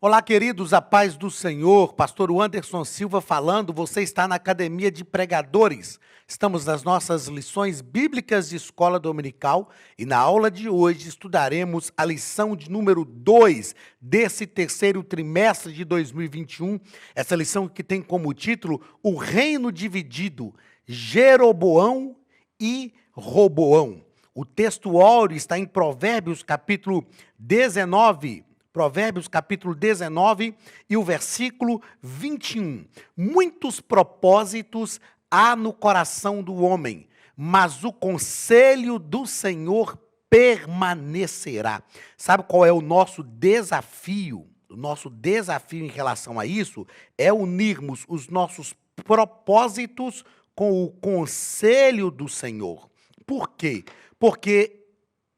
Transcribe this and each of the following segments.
Olá, queridos, a paz do Senhor, pastor Anderson Silva falando, você está na Academia de Pregadores. Estamos nas nossas lições bíblicas de escola dominical e na aula de hoje estudaremos a lição de número 2 desse terceiro trimestre de 2021. Essa lição que tem como título O Reino Dividido, Jeroboão e Roboão. O texto áureo está em Provérbios capítulo 19, Provérbios capítulo 19 e o versículo 21. Muitos propósitos há no coração do homem, mas o conselho do Senhor permanecerá. Sabe qual é o nosso desafio? O nosso desafio em relação a isso é unirmos os nossos propósitos com o conselho do Senhor. Por quê? Porque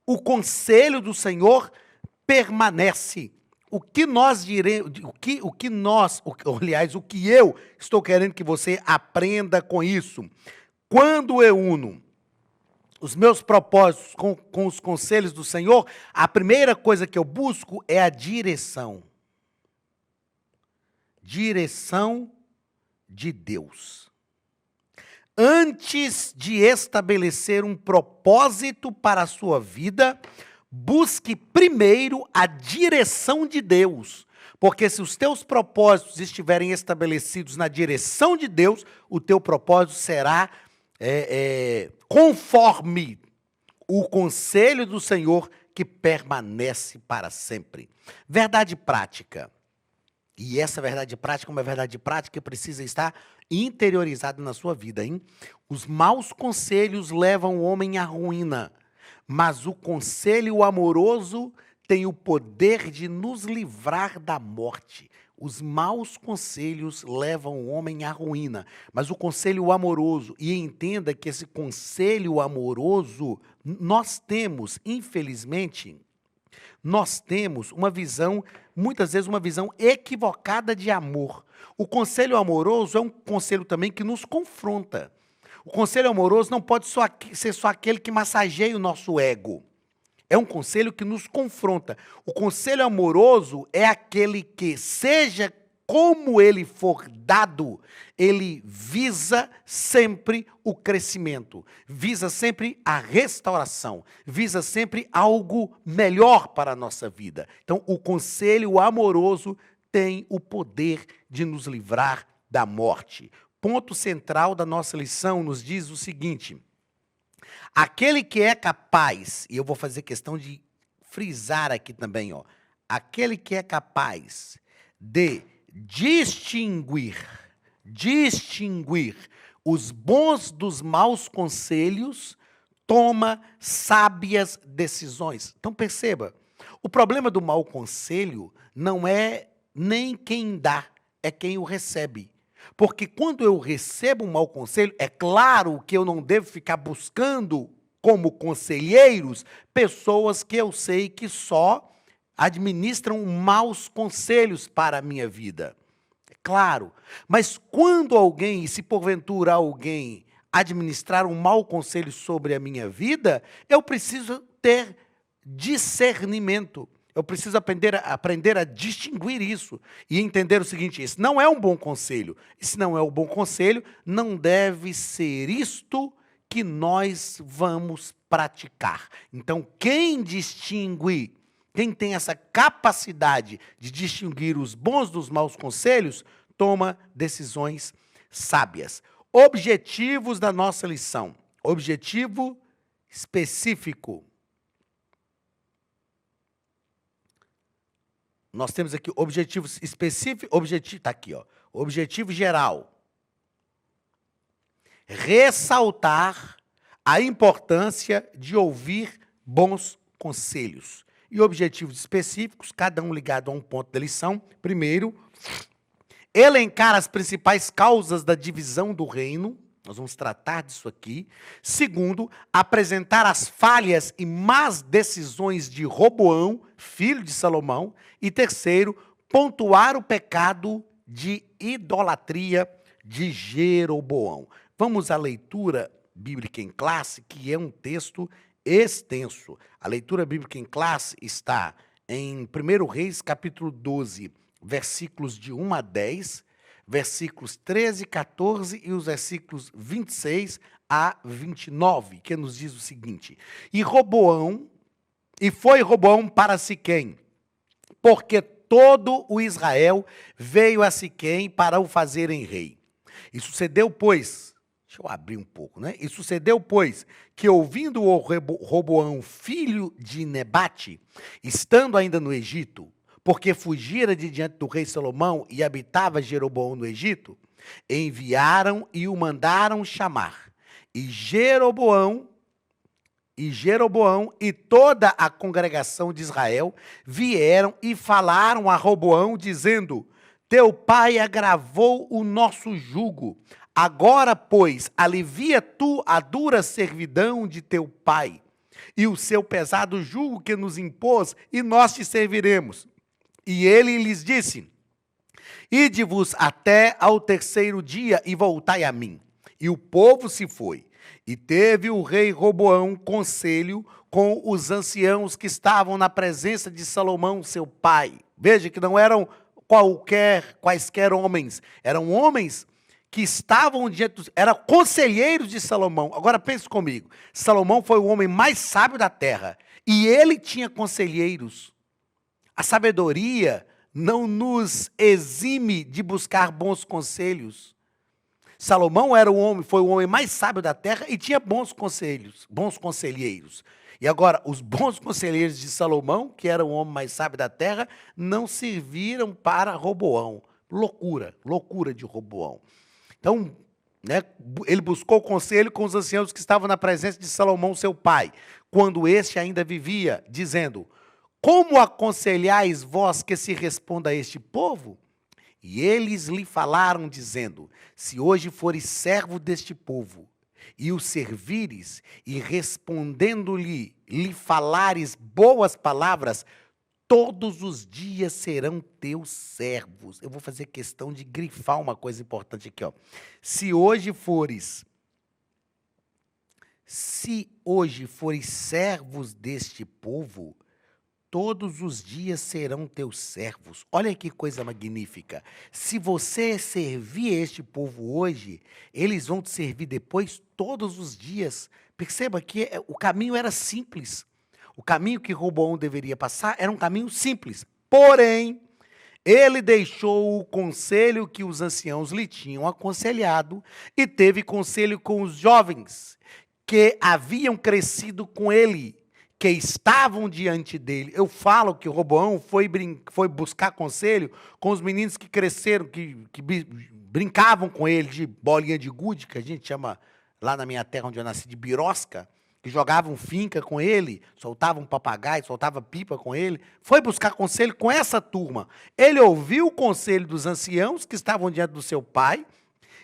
o conselho do Senhor permanece. O que nós diremos, o que eu estou querendo que você aprenda com isso. Quando eu uno os meus propósitos com os conselhos do Senhor, a primeira coisa que eu busco é a direção. Direção de Deus. Antes de estabelecer um propósito para a sua vida, busque primeiro a direção de Deus. Porque se os teus propósitos estiverem estabelecidos na direção de Deus, o teu propósito será conforme o conselho do Senhor que permanece para sempre. Verdade prática. E essa verdade prática é uma verdade prática que precisa estar interiorizada na sua vida, hein? Os maus conselhos levam o homem à ruína, mas o conselho amoroso tem o poder de nos livrar da morte. Os maus conselhos levam o homem à ruína, mas o conselho amoroso, e entenda que esse conselho amoroso, nós temos, infelizmente, uma visão, muitas vezes uma visão equivocada de amor. O conselho amoroso é um conselho também que nos confronta. O conselho amoroso não pode ser só aquele que massageia o nosso ego. É um conselho que nos confronta. O conselho amoroso é aquele que, seja como ele for dado, ele visa sempre o crescimento, visa sempre a restauração, visa sempre algo melhor para a nossa vida. Então, o conselho amoroso tem o poder de nos livrar da morte. Ponto central da nossa lição nos diz o seguinte: aquele que é capaz, e eu vou fazer questão de frisar aqui também, aquele que é capaz de distinguir os bons dos maus conselhos, toma sábias decisões. Então perceba, o problema do mau conselho não é nem quem dá, é quem o recebe. Porque quando eu recebo um mau conselho, é claro que eu não devo ficar buscando como conselheiros pessoas que eu sei que só administram maus conselhos para a minha vida. É claro. Mas quando alguém, se porventura alguém administrar um mau conselho sobre a minha vida, eu preciso ter discernimento. Eu preciso aprender a distinguir isso e entender o seguinte: esse não é um bom conselho. Esse não é um bom conselho, não deve ser isto que nós vamos praticar. Então, quem tem essa capacidade de distinguir os bons dos maus conselhos, toma decisões sábias. Objetivos da nossa lição. Objetivo específico. Nós temos aqui objetivos específicos, está aqui, objetivo geral. Ressaltar a importância de ouvir bons conselhos. E objetivos específicos, cada um ligado a um ponto da lição. Primeiro, elencar as principais causas da divisão do reino. Nós vamos tratar disso aqui. Segundo, apresentar as falhas e más decisões de Roboão, filho de Salomão. E terceiro, pontuar o pecado de idolatria de Jeroboão. Vamos à leitura bíblica em classe, que é um texto extenso. A leitura bíblica em classe está em 1 Reis, capítulo 12, versículos de 1 a 10, versículos 13, 14 e os versículos 26 a 29, que nos diz o seguinte: E foi Roboão para Siquém, porque todo o Israel veio a Siquém para o fazerem rei. E sucedeu, pois, deixa eu abrir um pouco, né? E sucedeu, pois, que ouvindo o Roboão, filho de Nebate, estando ainda no Egito, porque fugira de diante do rei Salomão e habitava Jeroboão no Egito, enviaram e o mandaram chamar. E Jeroboão e toda a congregação de Israel vieram e falaram a Roboão, dizendo: Teu pai agravou o nosso jugo. Agora, pois, alivia tu a dura servidão de teu pai e o seu pesado jugo que nos impôs, e nós te serviremos. E ele lhes disse: Ide-vos até ao terceiro dia e voltai a mim. E o povo se foi. E teve o rei Roboão conselho com os anciãos que estavam na presença de Salomão, seu pai. Veja que não eram quaisquer homens, eram homens que estavam diante dos... eram conselheiros de Salomão. Agora pense comigo, Salomão foi o homem mais sábio da terra, e ele tinha conselheiros. A sabedoria não nos exime de buscar bons conselhos. Salomão foi o homem mais sábio da terra e tinha bons conselheiros. E agora, os bons conselheiros de Salomão, que era o homem mais sábio da terra, não serviram para Roboão. Loucura de Roboão. Então, né, ele buscou conselho com os anciãos que estavam na presença de Salomão, seu pai, quando este ainda vivia, dizendo: Como aconselhais vós que se responda a este povo? E eles lhe falaram, dizendo: Se hoje fores servo deste povo, e o servires, e respondendo-lhe, lhe falares boas palavras, todos os dias serão teus servos. Eu vou fazer questão de grifar uma coisa importante aqui, ó. Se hoje fores servos deste povo, todos os dias serão teus servos. Olha que coisa magnífica. Se você servir este povo hoje, eles vão te servir depois todos os dias. Perceba que o caminho era simples. O caminho que Roboão deveria passar era um caminho simples. Porém, ele deixou o conselho que os anciãos lhe tinham aconselhado e teve conselho com os jovens que haviam crescido com ele, que estavam diante dele. Eu falo que Roboão foi buscar conselho com os meninos que cresceram, que brincavam com ele de bolinha de gude, que a gente chama lá na minha terra onde eu nasci de birosca, que jogavam finca com ele, soltavam papagaio, soltava pipa com ele. Foi buscar conselho com essa turma. Ele ouviu o conselho dos anciãos que estavam diante do seu pai,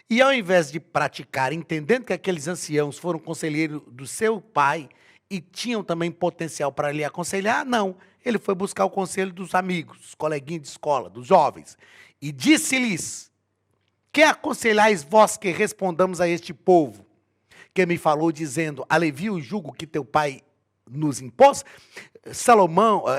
e ao invés de praticar, entendendo que aqueles anciãos foram conselheiros do seu pai, e tinham também potencial para lhe aconselhar, não. Ele foi buscar o conselho dos amigos, dos coleguinhas de escola, dos jovens. E disse-lhes: Que aconselhais vós que respondamos a este povo, que me falou dizendo: Alivia o jugo que teu pai nos impôs?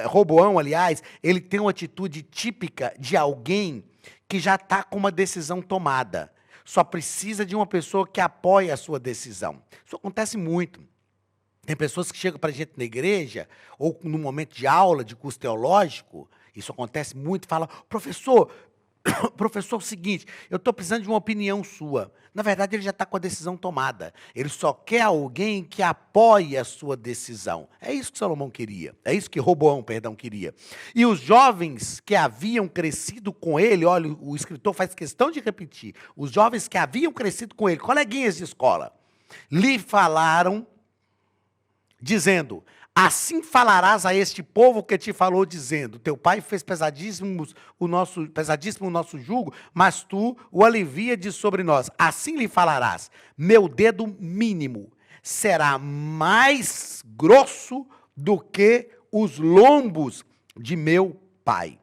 Roboão, aliás, ele tem uma atitude típica de alguém que já está com uma decisão tomada. Só precisa de uma pessoa que apoie a sua decisão. Isso acontece muito. Tem pessoas que chegam para a gente na igreja, ou no momento de aula, de curso teológico, isso acontece muito, fala: professor, é o seguinte, eu estou precisando de uma opinião sua. Na verdade, ele já está com a decisão tomada. Ele só quer alguém que apoie a sua decisão. É isso que Salomão queria. É isso que Roboão, queria. E os jovens que haviam crescido com ele, olha, o escritor faz questão de repetir, os jovens que haviam crescido com ele, coleguinhas de escola, lhe falaram, dizendo: Assim falarás a este povo que te falou, dizendo: Teu pai fez pesadíssimo o nosso jugo, mas tu o alivia de sobre nós. Assim lhe falarás: Meu dedo mínimo será mais grosso do que os lombos de meu pai.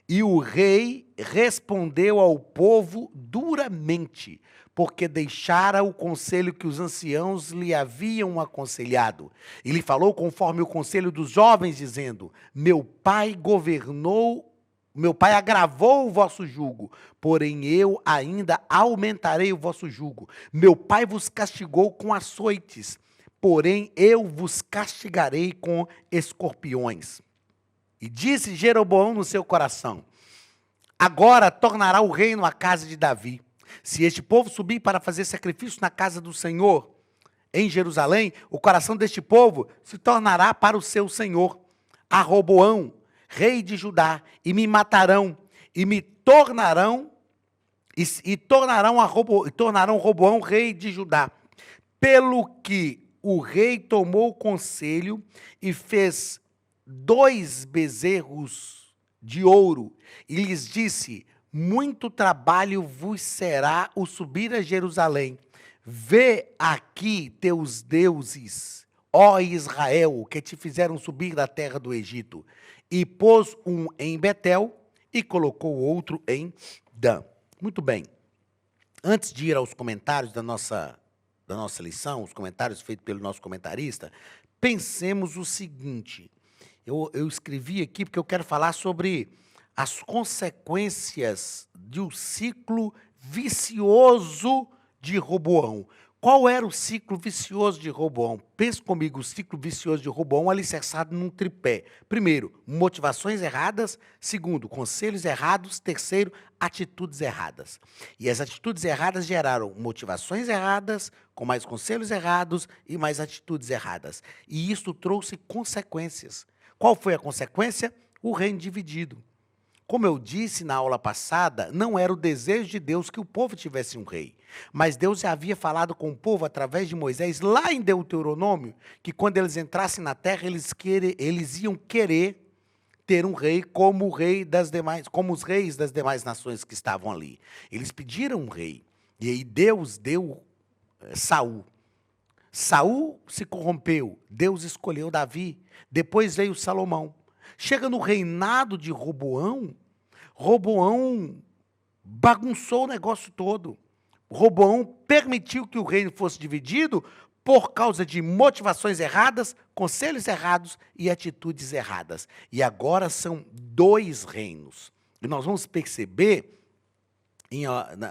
E o rei respondeu ao povo duramente, porque deixara o conselho que os anciãos lhe haviam aconselhado. E lhe falou conforme o conselho dos jovens, dizendo: Meu pai governou Meu pai agravou o vosso jugo, porém eu ainda aumentarei o vosso jugo. Meu pai vos castigou com açoites, porém eu vos castigarei com escorpiões. E disse Jeroboão no seu coração: agora tornará o reino à casa de Davi. Se este povo subir para fazer sacrifício na casa do Senhor, em Jerusalém, o coração deste povo se tornará para o seu senhor, a Roboão, rei de Judá, e me matarão, e me tornarão, e tornarão Roboão, rei de Judá. Pelo que o rei tomou conselho e fez 2 bezerros de ouro, e lhes disse: muito trabalho vos será o subir a Jerusalém. Vê aqui teus deuses, ó Israel, que te fizeram subir da terra do Egito. E pôs um em Betel e colocou outro em Dan. Muito bem. Antes de ir aos comentários da nossa lição, os comentários feitos pelo nosso comentarista, pensemos o seguinte. Eu escrevi aqui porque eu quero falar sobre as consequências de um ciclo vicioso de Roboão. Qual era o ciclo vicioso de Roboão? Pense comigo, o ciclo vicioso de Roboão alicerçado num tripé. Primeiro, motivações erradas. Segundo, conselhos errados. Terceiro, atitudes erradas. E as atitudes erradas geraram motivações erradas, com mais conselhos errados e mais atitudes erradas. E isso trouxe consequências. Qual foi a consequência? O reino dividido. Como eu disse na aula passada, não era o desejo de Deus que o povo tivesse um rei. Mas Deus já havia falado com o povo através de Moisés, lá em Deuteronômio, que quando eles entrassem na terra, eles iam querer ter um rei como como os reis das demais nações que estavam ali. Eles pediram um rei. E aí Deus deu Saul. Saul se corrompeu, Deus escolheu Davi. Depois veio Salomão. Chega no reinado de Roboão, Roboão bagunçou o negócio todo. Roboão permitiu que o reino fosse dividido por causa de motivações erradas, conselhos errados e atitudes erradas. E agora são 2 reinos. E nós vamos perceber,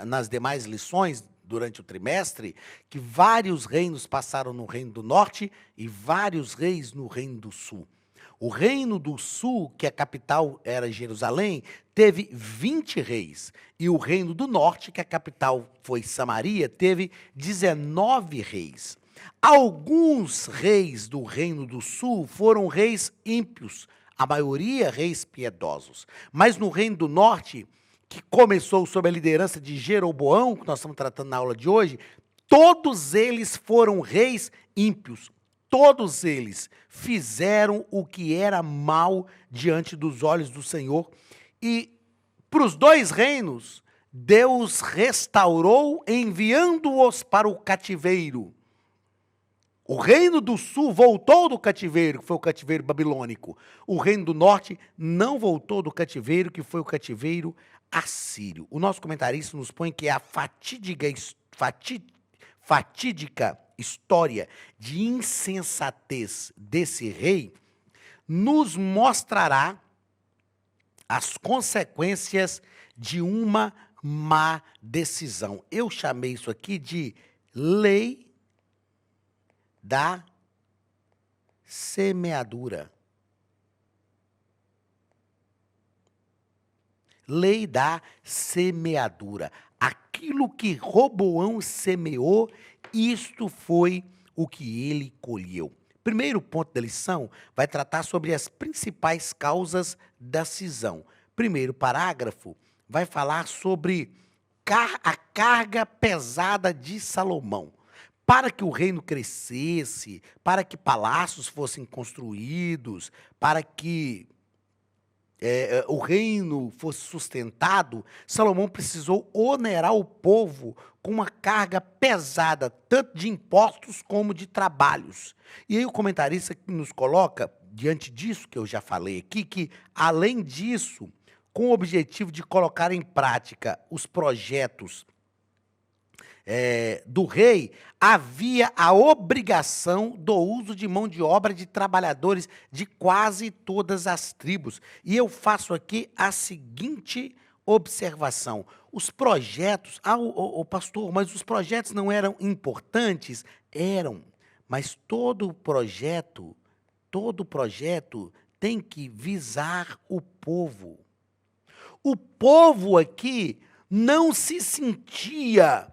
nas demais lições, durante o trimestre, que vários reinos passaram no Reino do Norte e vários reis no Reino do Sul. O Reino do Sul, que a capital era Jerusalém, teve 20 reis. E o Reino do Norte, que a capital foi Samaria, teve 19 reis. Alguns reis do Reino do Sul foram reis ímpios, a maioria reis piedosos. Mas no Reino do Norte, que começou sob a liderança de Jeroboão, que nós estamos tratando na aula de hoje, todos eles foram reis ímpios. Todos eles fizeram o que era mal diante dos olhos do Senhor. E para os 2 reinos, Deus restaurou enviando-os para o cativeiro. O reino do sul voltou do cativeiro, que foi o cativeiro babilônico. O reino do norte não voltou do cativeiro, que foi o cativeiro assírio. O nosso comentarista nos põe que a fatídica história de insensatez desse rei nos mostrará as consequências de uma má decisão. Eu chamei isso aqui de lei da semeadura. Lei da semeadura. Aquilo que Roboão semeou, isto foi o que ele colheu. Primeiro ponto da lição vai tratar sobre as principais causas da cisão. Primeiro parágrafo vai falar sobre a carga pesada de Salomão. Para que o reino crescesse, para que palácios fossem construídos, para que o reino fosse sustentado, Salomão precisou onerar o povo com uma carga pesada, tanto de impostos como de trabalhos. E aí o comentarista nos coloca, diante disso que eu já falei aqui, que, além disso, com o objetivo de colocar em prática os projetos do rei, havia a obrigação do uso de mão de obra de trabalhadores de quase todas as tribos. E eu faço aqui a seguinte observação. Os projetos, pastor, mas os projetos não eram importantes? Eram, mas todo projeto tem que visar o povo. O povo aqui não se sentia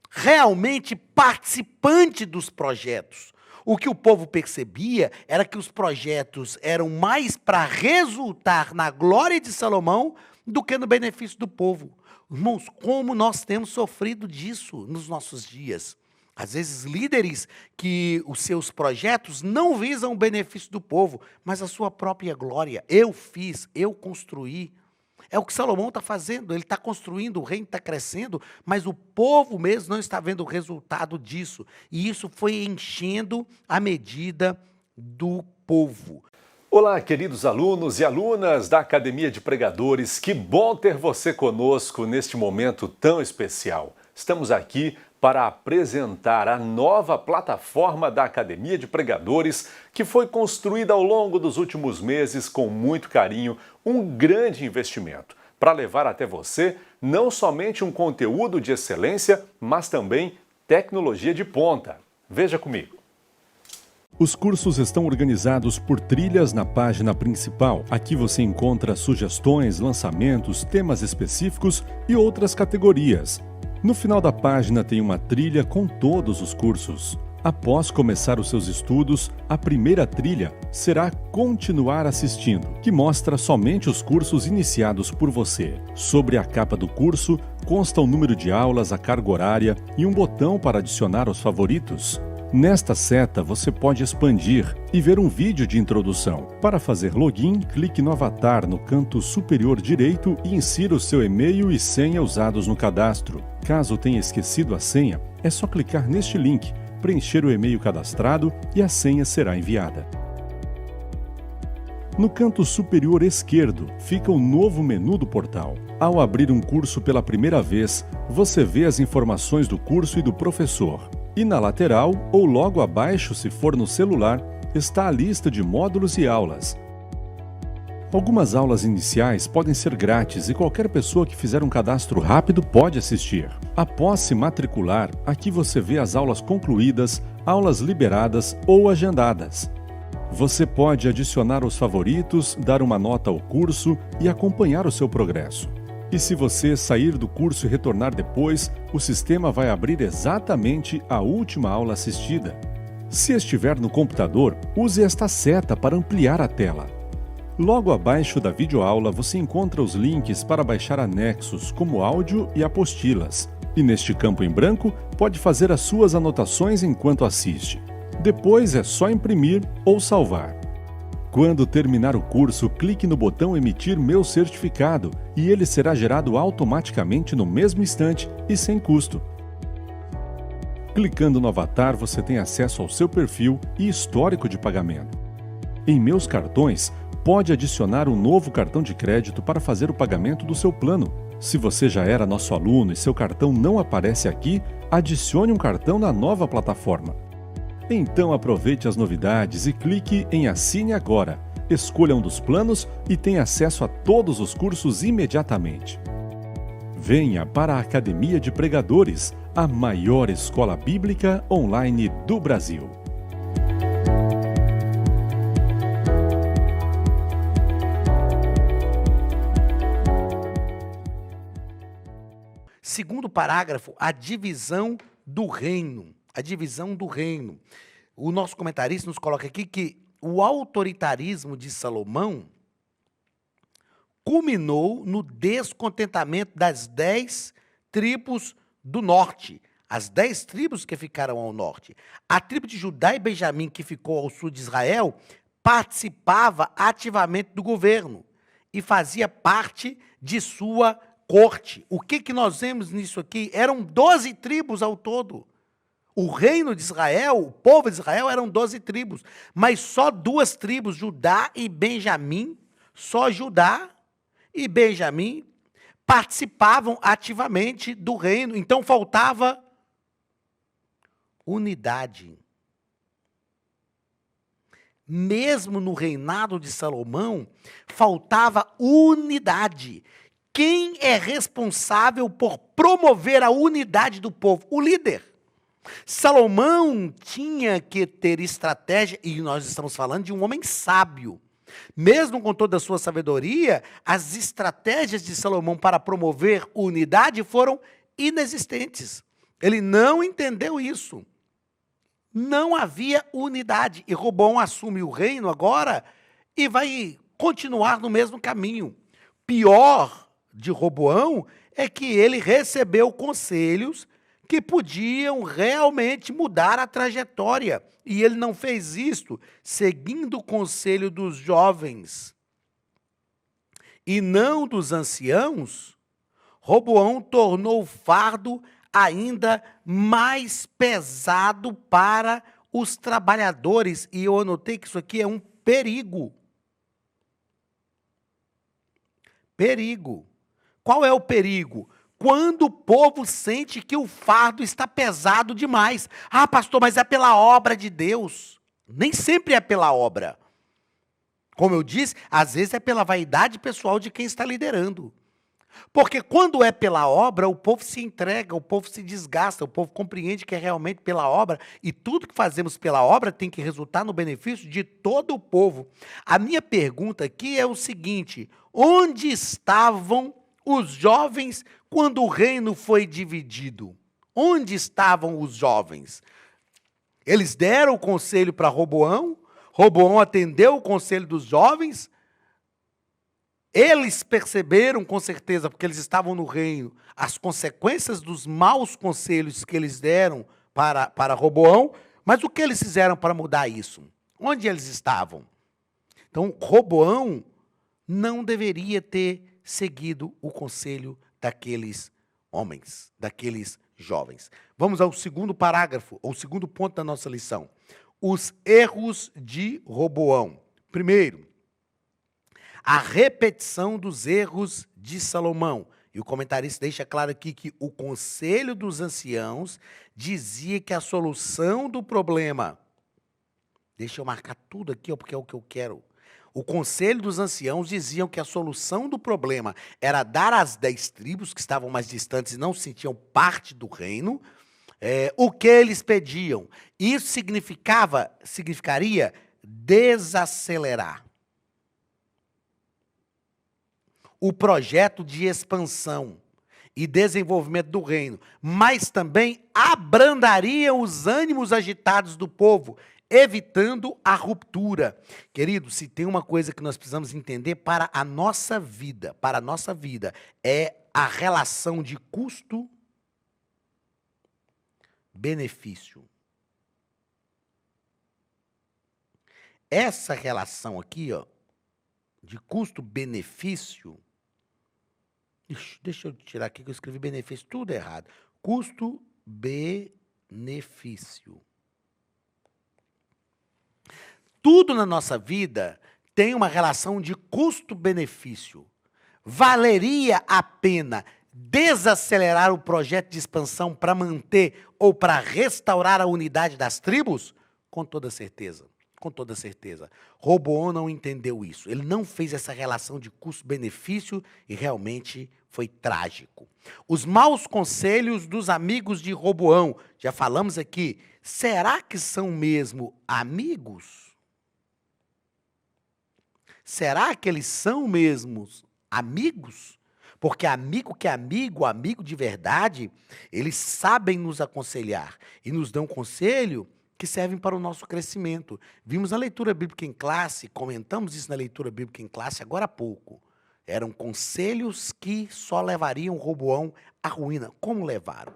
realmente participante dos projetos. O que o povo percebia era que os projetos eram mais para resultar na glória de Salomão do que no benefício do povo. Irmãos, como nós temos sofrido disso nos nossos dias. Às vezes, líderes que os seus projetos não visam o benefício do povo, mas a sua própria glória. Eu fiz, eu construí. É o que Salomão está fazendo, ele está construindo, o reino está crescendo, mas o povo mesmo não está vendo o resultado disso. E isso foi enchendo a medida do povo. Olá, queridos alunos e alunas da Academia de Pregadores, que bom ter você conosco neste momento tão especial. Estamos aqui para apresentar a nova plataforma da Academia de Pregadores, que foi construída ao longo dos últimos meses com muito carinho, um grande investimento, para levar até você não somente um conteúdo de excelência, mas também tecnologia de ponta. Veja comigo. Os cursos estão organizados por trilhas na página principal. Aqui você encontra sugestões, lançamentos, temas específicos e outras categorias. No final da página tem uma trilha com todos os cursos. Após começar os seus estudos, a primeira trilha será Continuar assistindo, que mostra somente os cursos iniciados por você. Sobre a capa do curso, consta o número de aulas, a carga horária e um botão para adicionar os favoritos. Nesta seta, você pode expandir e ver um vídeo de introdução. Para fazer login, clique no avatar no canto superior direito e insira o seu e-mail e senha usados no cadastro. Caso tenha esquecido a senha, é só clicar neste link, preencher o e-mail cadastrado e a senha será enviada. No canto superior esquerdo fica o novo menu do portal. Ao abrir um curso pela primeira vez, você vê as informações do curso e do professor. E na lateral, ou logo abaixo se for no celular, está a lista de módulos e aulas. Algumas aulas iniciais podem ser grátis e qualquer pessoa que fizer um cadastro rápido pode assistir. Após se matricular, aqui você vê as aulas concluídas, aulas liberadas ou agendadas. Você pode adicionar os favoritos, dar uma nota ao curso e acompanhar o seu progresso. E se você sair do curso e retornar depois, o sistema vai abrir exatamente a última aula assistida. Se estiver no computador, use esta seta para ampliar a tela. Logo abaixo da videoaula você encontra os links para baixar anexos, como áudio e apostilas. E neste campo em branco, pode fazer as suas anotações enquanto assiste. Depois é só imprimir ou salvar. Quando terminar o curso, clique no botão Emitir meu certificado e ele será gerado automaticamente no mesmo instante e sem custo. Clicando no avatar, você tem acesso ao seu perfil e histórico de pagamento. Em Meus Cartões, pode adicionar um novo cartão de crédito para fazer o pagamento do seu plano. Se você já era nosso aluno e seu cartão não aparece aqui, adicione um cartão na nova plataforma. Então aproveite as novidades e clique em Assine Agora. Escolha um dos planos e tenha acesso a todos os cursos imediatamente. Venha para a Academia de Pregadores, a maior escola bíblica online do Brasil. Segundo parágrafo, a divisão do reino. A divisão do reino. O nosso comentarista nos coloca aqui que o autoritarismo de Salomão culminou no descontentamento das 10 tribos do norte. As 10 tribos que ficaram ao norte. A tribo de Judá e Benjamim, que ficou ao sul de Israel, participava ativamente do governo e fazia parte de sua corte. O que nós vemos nisso aqui? Eram 12 tribos ao todo. O reino de Israel, o povo de Israel, eram 12 tribos, mas só 2 tribos, Judá e Benjamim, só Judá e Benjamim participavam ativamente do reino. Então faltava unidade. Mesmo no reinado de Salomão, faltava unidade. Quem é responsável por promover a unidade do povo? O líder. Salomão tinha que ter estratégia, e nós estamos falando de um homem sábio. Mesmo com toda a sua sabedoria, as estratégias de Salomão para promover unidade foram inexistentes. Ele não entendeu isso. Não havia unidade. E Roboão assume o reino agora e vai continuar no mesmo caminho. Pior de Roboão é que ele recebeu conselhos que podiam realmente mudar a trajetória. E ele não fez isto seguindo o conselho dos jovens e não dos anciãos. Roboão tornou o fardo ainda mais pesado para os trabalhadores. E eu anotei que isso aqui é um perigo. Perigo. Qual é o perigo? Quando o povo sente que o fardo está pesado demais. Ah, pastor, mas é pela obra de Deus. Nem sempre é pela obra. Como eu disse, às vezes é pela vaidade pessoal de quem está liderando. Porque quando é pela obra, o povo se entrega, o povo se desgasta, o povo compreende que é realmente pela obra, e tudo que fazemos pela obra tem que resultar no benefício de todo o povo. A minha pergunta aqui é o seguinte: onde estavam os jovens quando o reino foi dividido? Onde estavam os jovens? Eles deram o conselho para Roboão, Roboão atendeu o conselho dos jovens. Eles perceberam, com certeza, porque eles estavam no reino, as consequências dos maus conselhos que eles deram para Roboão, mas o que eles fizeram para mudar isso? Onde eles estavam? Então, Roboão não deveria ter seguido o conselho daqueles homens, daqueles jovens. Vamos ao segundo parágrafo, ou segundo ponto da nossa lição. Os erros de Roboão. Primeiro, a repetição dos erros de Salomão. E o comentarista deixa claro aqui que o conselho dos anciãos dizia que a solução do problema... Deixa eu marcar tudo aqui, porque é o que eu quero. O conselho dos anciãos diziam que a solução do problema era dar às 10 tribos que estavam mais distantes e não se sentiam parte do reino, o que eles pediam. Isso significaria desacelerar o projeto de expansão e desenvolvimento do reino, mas também abrandaria os ânimos agitados do povo, evitando a ruptura. Querido, se tem uma coisa que nós precisamos entender para a nossa vida, é a relação de custo-benefício. Essa relação aqui, ó, de custo-benefício... Deixa eu tirar aqui que eu escrevi benefício tudo errado. Custo-benefício. Tudo na nossa vida tem uma relação de custo-benefício. Valeria a pena desacelerar o projeto de expansão para manter ou para restaurar a unidade das tribos? Com toda certeza. Com toda certeza. Roboão não entendeu isso. Ele não fez essa relação de custo-benefício e realmente foi trágico. Os maus conselhos dos amigos de Roboão. Já falamos aqui. Será que são mesmo amigos? Será que eles são mesmo amigos? Porque amigo que é amigo, amigo de verdade, eles sabem nos aconselhar e nos dão conselho que servem para o nosso crescimento. Vimos na leitura bíblica em classe, comentamos isso na leitura bíblica em classe agora há pouco. Eram conselhos que só levariam Roboão à ruína. Como levaram?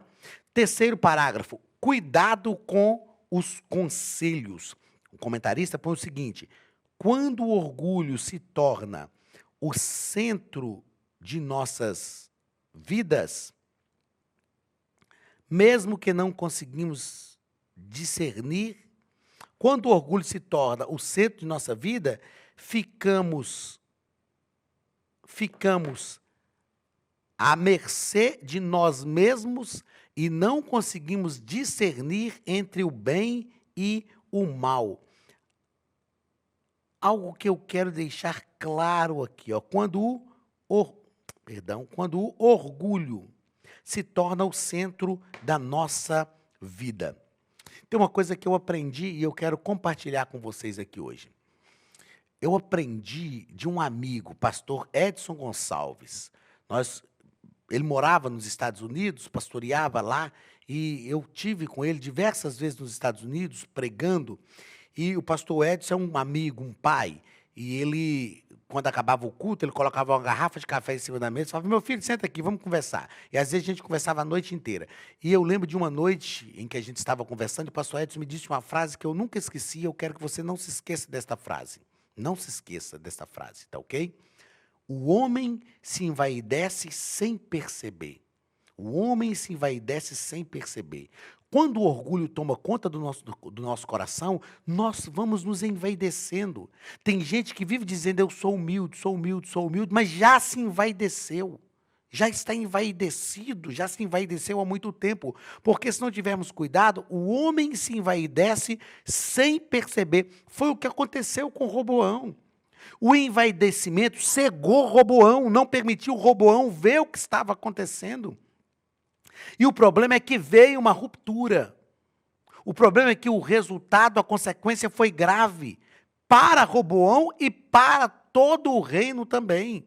Terceiro parágrafo, cuidado com os conselhos. O comentarista põe o seguinte: quando o orgulho se torna o centro de nossas vidas, mesmo que não conseguimos discernir, quando o orgulho se torna o centro de nossa vida, ficamos à mercê de nós mesmos e não conseguimos discernir entre o bem e o mal. Algo que eu quero deixar claro aqui, ó, quando o orgulho se torna o centro da nossa vida. Tem uma coisa que eu aprendi e eu quero compartilhar com vocês aqui hoje. Eu aprendi de um amigo, pastor Edson Gonçalves. Ele morava nos Estados Unidos, pastoreava lá, e eu tive com ele diversas vezes nos Estados Unidos, pregando. E o pastor Edson é um amigo, um pai, e ele, quando acabava o culto, ele colocava uma garrafa de café em cima da mesa e falava: meu filho, senta aqui, vamos conversar. E às vezes a gente conversava a noite inteira. E eu lembro de uma noite em que a gente estava conversando, e o pastor Edson me disse uma frase que eu nunca esqueci, e eu quero que você não se esqueça desta frase. Não se esqueça desta frase, tá ok? O homem se envaidece sem perceber. O homem se envaidece sem perceber. Quando o orgulho toma conta do nosso coração, nós vamos nos envaidecendo. Tem gente que vive dizendo: eu sou humilde, sou humilde, sou humilde, mas já se envaideceu. Já está envaidecido, já se envaideceu há muito tempo. Porque se não tivermos cuidado, o homem se envaidece sem perceber. Foi o que aconteceu com Roboão. O envaidecimento cegou Roboão, não permitiu Roboão ver o que estava acontecendo. E o problema é que veio uma ruptura. O problema é que o resultado, a consequência foi grave para Roboão e para todo o reino também.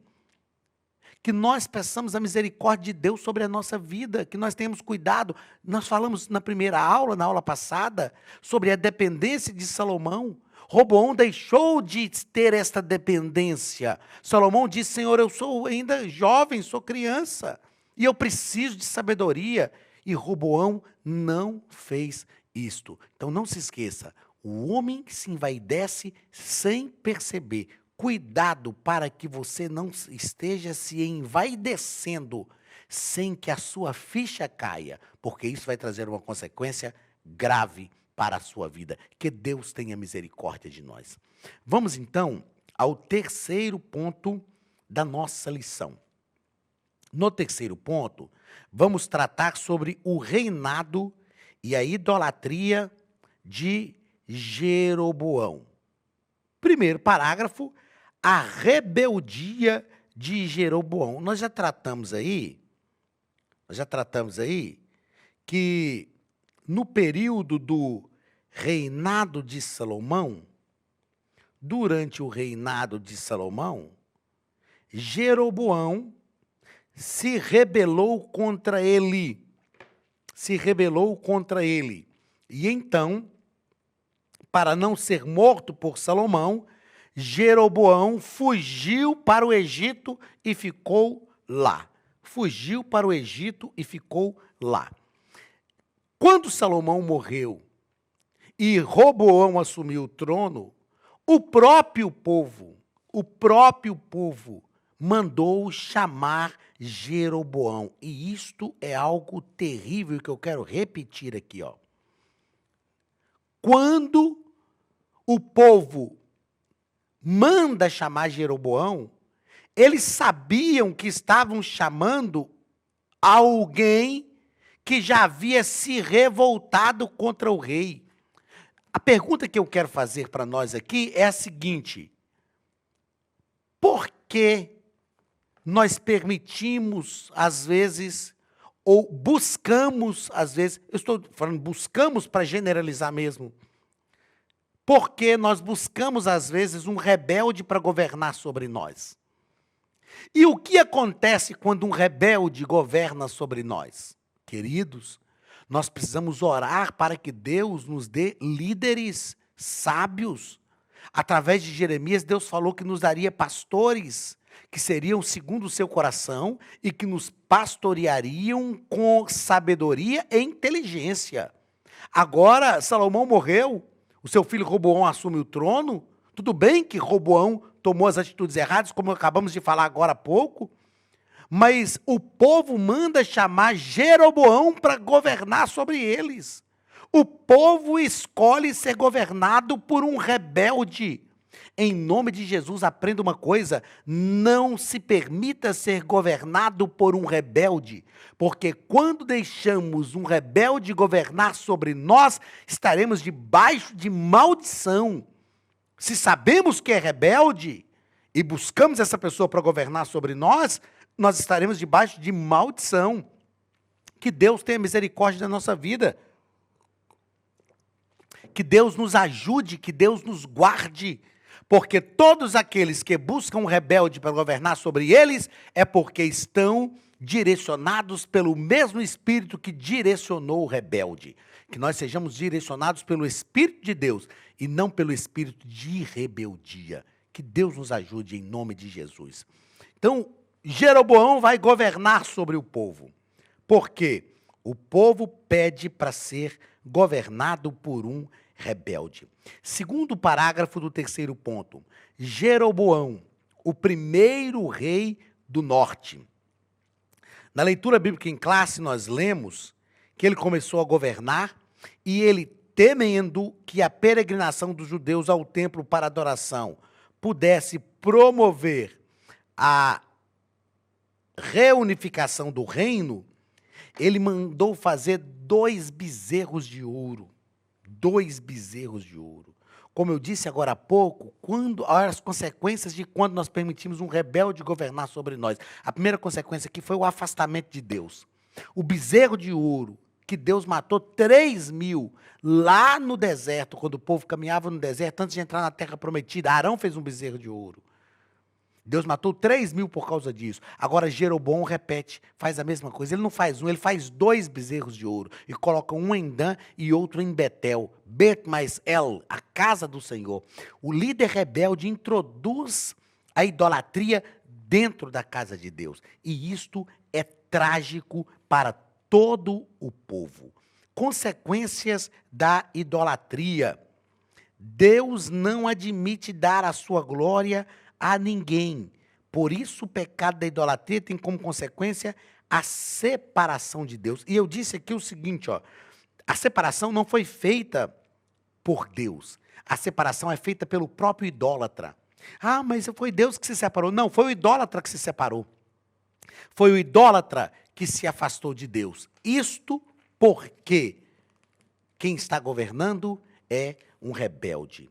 Que nós peçamos a misericórdia de Deus sobre a nossa vida, que nós tenhamos cuidado. Nós falamos na primeira aula, na aula passada, sobre a dependência de Salomão. Roboão deixou de ter esta dependência. Salomão disse: Senhor, eu sou ainda jovem, sou criança, e eu preciso de sabedoria. E Roboão não fez isto. Então não se esqueça, o homem se envaidece sem perceber. Cuidado para que você não esteja se envaidecendo sem que a sua ficha caia, porque isso vai trazer uma consequência grave para a sua vida. Que Deus tenha misericórdia de nós. Vamos então ao terceiro ponto da nossa lição. No terceiro ponto, vamos tratar sobre o reinado e a idolatria de Jeroboão. Primeiro parágrafo, a rebeldia de Jeroboão. Nós já tratamos aí que no período do reinado de Salomão, durante o reinado de Salomão, Jeroboão se rebelou contra ele. E então, para não ser morto por Salomão, Jeroboão fugiu para o Egito e ficou lá. Quando Salomão morreu e Roboão assumiu o trono, o próprio povo mandou chamar Jeroboão. E isto é algo terrível que eu quero repetir aqui, ó. Quando o povo manda chamar Jeroboão, eles sabiam que estavam chamando alguém que já havia se revoltado contra o rei. A pergunta que eu quero fazer para nós aqui é a seguinte: por que nós permitimos, às vezes, ou buscamos, às vezes, eu estou falando buscamos para generalizar mesmo, porque nós buscamos, às vezes, um rebelde para governar sobre nós. E o que acontece quando um rebelde governa sobre nós? Queridos, nós precisamos orar para que Deus nos dê líderes sábios. Através de Jeremias, Deus falou que nos daria pastores que seriam segundo o seu coração e que nos pastoreariam com sabedoria e inteligência. Agora, Salomão morreu, o seu filho Roboão assume o trono. Tudo bem que Roboão tomou as atitudes erradas, como acabamos de falar agora há pouco, mas o povo manda chamar Jeroboão para governar sobre eles. O povo escolhe ser governado por um rebelde. Em nome de Jesus, aprenda uma coisa: não se permita ser governado por um rebelde, porque quando deixamos um rebelde governar sobre nós, estaremos debaixo de maldição. Se sabemos que é rebelde e buscamos essa pessoa para governar sobre nós, nós estaremos debaixo de maldição. Que Deus tenha misericórdia da nossa vida. Que Deus nos ajude, que Deus nos guarde. Porque todos aqueles que buscam um rebelde para governar sobre eles, é porque estão direcionados pelo mesmo Espírito que direcionou o rebelde. Que nós sejamos direcionados pelo Espírito de Deus e não pelo espírito de rebeldia. Que Deus nos ajude em nome de Jesus. Então, Jeroboão vai governar sobre o povo. Por quê? O povo pede para ser governado por um rebelde. Segundo parágrafo do terceiro ponto, Jeroboão, o primeiro rei do norte. Na leitura bíblica em classe nós lemos que ele começou a governar e ele, temendo que a peregrinação dos judeus ao templo para adoração pudesse promover a reunificação do reino, ele mandou fazer 2 bezerros de ouro. 2 bezerros de ouro. Como eu disse agora há pouco, olha as consequências de quando nós permitimos um rebelde governar sobre nós. A primeira consequência aqui foi o afastamento de Deus. O bezerro de ouro, que Deus matou 3.000 lá no deserto, quando o povo caminhava no deserto, antes de entrar na terra prometida. Arão fez um bezerro de ouro. Deus matou 3.000 por causa disso. Agora Jeroboão repete, faz a mesma coisa. Ele não faz um, ele faz 2 bezerros de ouro. E coloca um em Dan e outro em Betel. Bet-mais-el, a casa do Senhor. O líder rebelde introduz a idolatria dentro da casa de Deus. E isto é trágico para todo o povo. Consequências da idolatria. Deus não admite dar a sua glória a ninguém. Por isso o pecado da idolatria tem como consequência a separação de Deus. E eu disse aqui o seguinte, a separação não foi feita por Deus. A separação é feita pelo próprio idólatra. Ah, mas foi Deus que se separou. Não, foi o idólatra que se separou. Foi o idólatra que se afastou de Deus. Isto porque quem está governando é um rebelde.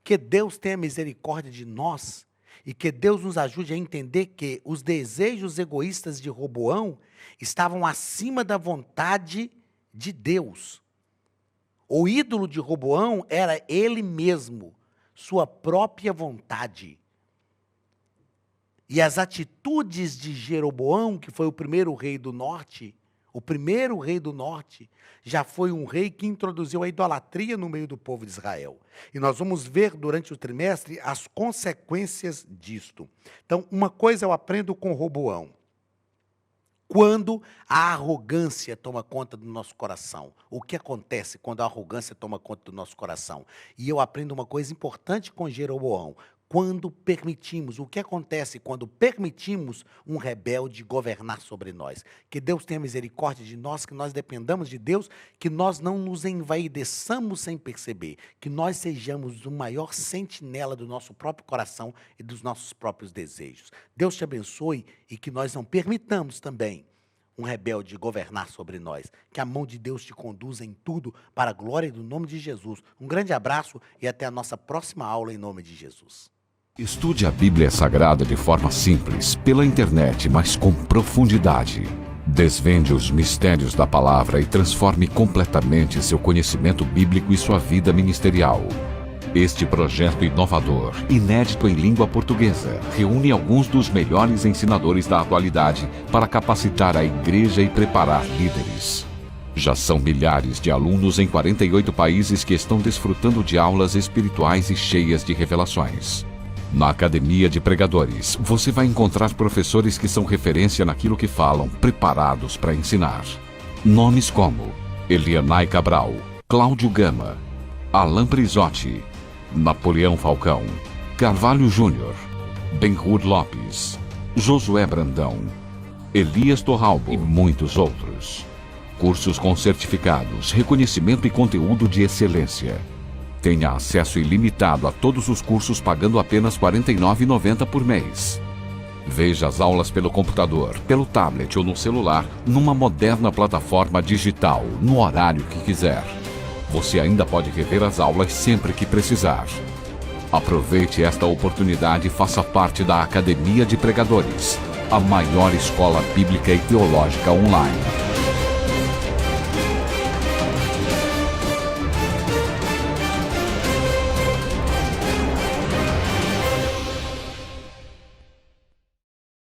Que Deus tenha misericórdia de nós e que Deus nos ajude a entender que os desejos egoístas de Roboão estavam acima da vontade de Deus. O ídolo de Roboão era ele mesmo, sua própria vontade. E as atitudes de Jeroboão, que foi o primeiro rei do norte, já foi um rei que introduziu a idolatria no meio do povo de Israel. E nós vamos ver durante o trimestre as consequências disto. Então, uma coisa eu aprendo com Roboão. Quando a arrogância toma conta do nosso coração. O que acontece quando a arrogância toma conta do nosso coração? E eu aprendo uma coisa importante com Jeroboão. Quando permitimos, o que acontece quando permitimos um rebelde governar sobre nós? Que Deus tenha misericórdia de nós, que nós dependamos de Deus, que nós não nos envaideçamos sem perceber, que nós sejamos o maior sentinela do nosso próprio coração e dos nossos próprios desejos. Deus te abençoe e que nós não permitamos também um rebelde governar sobre nós. Que a mão de Deus te conduza em tudo para a glória do nome de Jesus. Um grande abraço e até a nossa próxima aula em nome de Jesus. Estude a Bíblia Sagrada de forma simples, pela internet, mas com profundidade. Desvende os mistérios da palavra e transforme completamente seu conhecimento bíblico e sua vida ministerial. Este projeto inovador, inédito em língua portuguesa, reúne alguns dos melhores ensinadores da atualidade para capacitar a igreja e preparar líderes. Já são milhares de alunos em 48 países que estão desfrutando de aulas espirituais e cheias de revelações. Na Academia de Pregadores, você vai encontrar professores que são referência naquilo que falam, preparados para ensinar. Nomes como Elianai Cabral, Cláudio Gama, Alain Prisotti, Napoleão Falcão, Carvalho Júnior, Benhur Lopes, Josué Brandão, Elias Torralbo e muitos outros. Cursos com certificados, reconhecimento e conteúdo de excelência. Tenha acesso ilimitado a todos os cursos pagando apenas R$ 49,90 por mês. Veja as aulas pelo computador, pelo tablet ou no celular, numa moderna plataforma digital, no horário que quiser. Você ainda pode rever as aulas sempre que precisar. Aproveite esta oportunidade e faça parte da Academia de Pregadores, a maior escola bíblica e teológica online.